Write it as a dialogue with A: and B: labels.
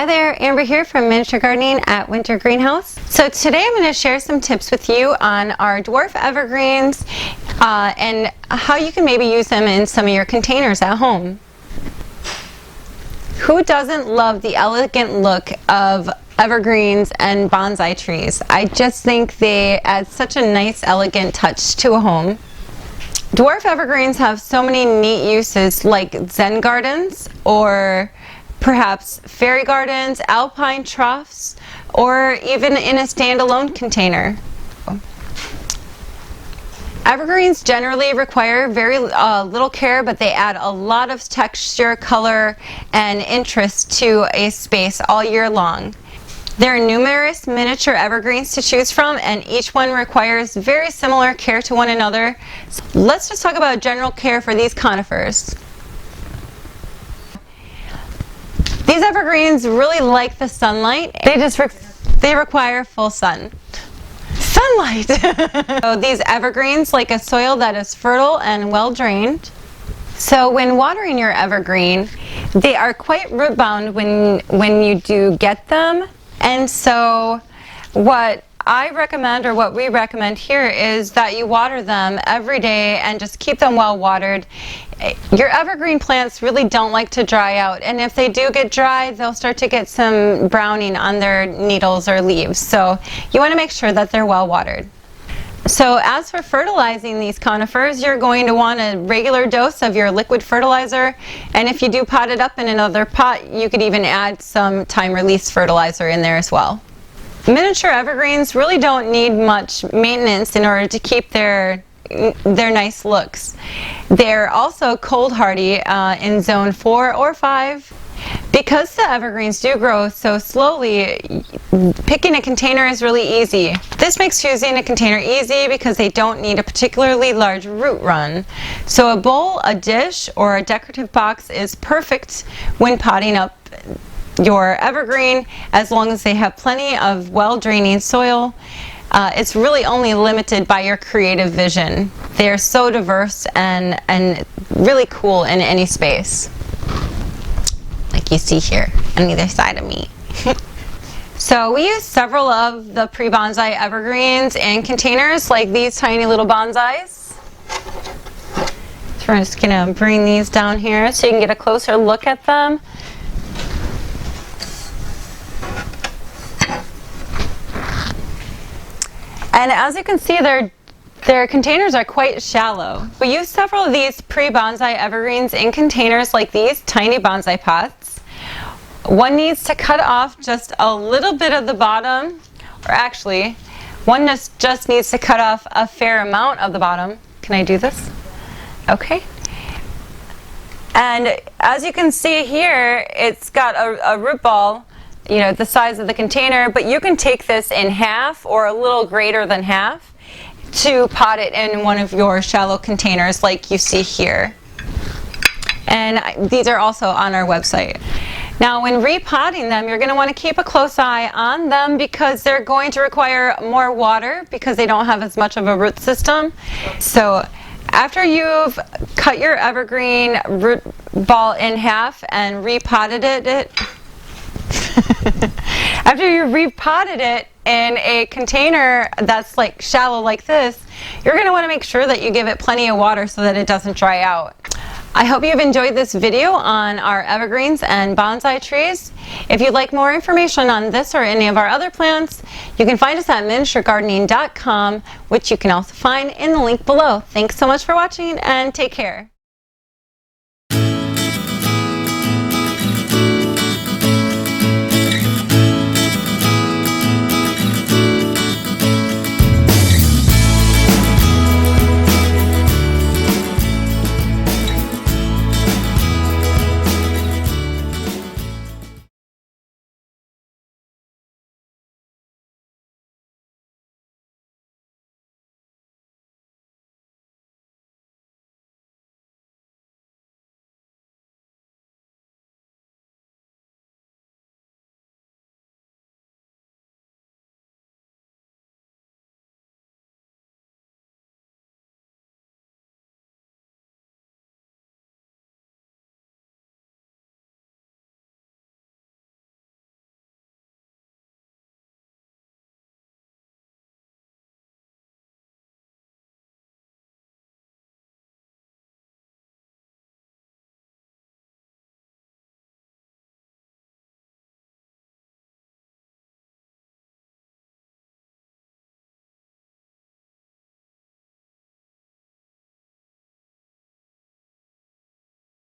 A: Hi there, Amber here from Miniature Gardening at Winter Greenhouse. So today I'm going to share some tips with you on our dwarf evergreens and how you can maybe use them in some of your containers at home. Who doesn't love the elegant look of evergreens and bonsai trees? I just think they add such a nice, elegant touch to a home. Dwarf evergreens have so many neat uses, like Zen gardens, or perhaps fairy gardens, alpine troughs, or even in a standalone container. Evergreens generally require very little care, but they add a lot of texture, color, and interest to a space all year long. There are numerous miniature evergreens to choose from, and each one requires very similar care to one another. So let's just talk about general care for these conifers. These evergreens really like the sunlight. They require full sunlight. So these evergreens like a soil that is fertile and well drained. So when watering your evergreen, they are quite root bound when you do get them. And so what I recommend, or what we recommend here, is that you water them every day and just keep them well watered. Your evergreen plants really don't like to dry out, and if they do get dry, they'll start to get some browning on their needles or leaves. So you want to make sure that they're well watered. So as for fertilizing these conifers, you're going to want a regular dose of your liquid fertilizer, and if you do pot it up in another pot, you could even add some time-release fertilizer in there as well. Miniature evergreens really don't need much maintenance in order to keep their nice looks. They're also cold hardy in zone 4 or 5. Because the evergreens do grow so slowly, picking a container is really easy. This makes choosing a container easy because they don't need a particularly large root run. So a bowl, a dish, or a decorative box is perfect when potting up your evergreen, as long as they have plenty of well-draining soil. It's really only limited by your creative vision. They're so diverse and really cool in any space, like you see here on either side of me. So we use several of the pre-bonsai evergreens in containers like these tiny little bonsais. So we're just going to bring these down here so you can get a closer look at them. And as you can see, their containers are quite shallow. We use several of these pre-bonsai evergreens in containers like these tiny bonsai pots. One needs to cut off just a little bit of the bottom, or actually, one just needs to cut off a fair amount of the bottom. Can I do this? Okay. And as you can see here, it's got a root ball, you know, the size of the container, but you can take this in half or a little greater than half to pot it in one of your shallow containers like you see here. And these are also on our website. Now when repotting them, you're going to want to keep a close eye on them because they're going to require more water because they don't have as much of a root system. So after you've cut your evergreen root ball in half and repotted it, after you repotted it in a container that's like shallow like this, you're going to want to make sure that you give it plenty of water so that it doesn't dry out. I hope you've enjoyed this video on our evergreens and bonsai trees. If you'd like more information on this or any of our other plants, you can find us at miniaturegardening.com, which you can also find in the link below. Thanks so much for watching, and take care.